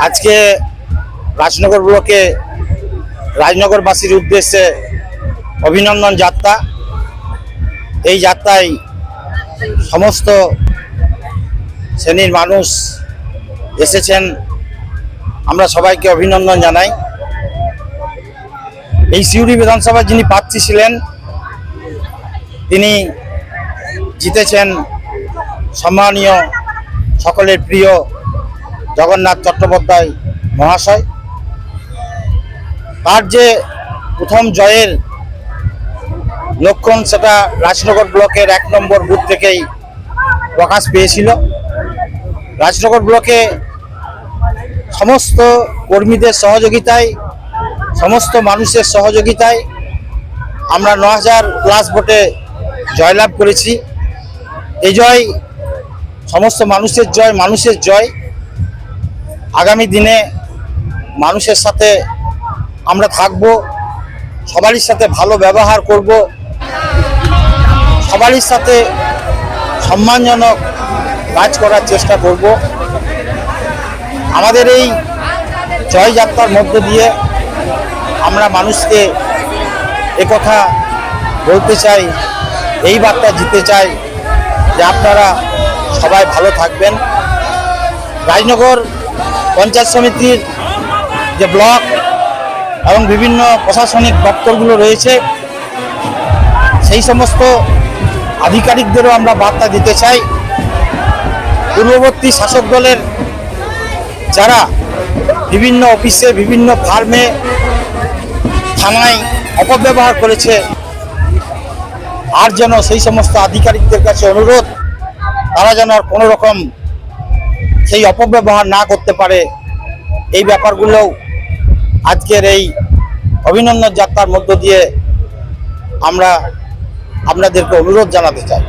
আজকে রাজনগর ব্লকে রাজনগরবাসীর উদ্দেশ্যে অভিনন্দন যাত্রা। এই যাত্রায় সমস্ত শ্রেণীর মানুষ এসেছেন, আমরা সবাইকে অভিনন্দন জানাই। এই সিউড়ি বিধানসভায় যিনি প্রার্থী ছিলেন তিনি জিতেছেন সম্মানীয় সকলের প্রিয় জগন্নাথ চট্টোপাধ্যায় মহাশয়। তার যে প্রথম জয়ের লক্ষণ সেটা রাজনগর ব্লকের 1 নম্বর বুথ থেকেই প্রকাশ পেয়েছিল। রাজনগর ব্লকে সমস্ত কর্মীদের সহযোগিতায়, সমস্ত মানুষের সহযোগিতায় আমরা 9000+ ভোটে জয়লাভ করেছি। এই জয় সমস্ত মানুষের জয়, মানুষের জয়। আগামী দিনে মানুষের সাথে আমরা থাকব, সবারই সাথে ভালো ব্যবহার করব, সবারই সাথে সম্মানজনক কাজ করার চেষ্টা করব। আমাদের এই জয়যাত্রার মধ্য দিয়ে আমরা মানুষকে একথা বলতে চাই, এই বার্তা দিতে চাই যে আপনারা সবাই ভালো থাকবেন। রাজনগর পঞ্চায়েত সমিতির যে ব্লক এবং বিভিন্ন প্রশাসনিক দপ্তরগুলো রয়েছে সেই সমস্ত আধিকারিকদেরও আমরা বার্তা দিতে চাই, পূর্ববর্তী শাসক দলের যারা বিভিন্ন অফিসে, বিভিন্ন ফার্মে, থানায় অপব্যবহার করেছে, আর যেন সেই সমস্ত আধিকারিকদের কাছে অনুরোধ তারা যেন আর কোনো রকম সেই অপব্যবহার না করতে পারে। এই ব্যাপারগুলো আজকের এই অভিনন্দন যাত্রার মধ্য দিয়ে আমরা আপনাদেরকে অনুরোধ জানাতে চাই।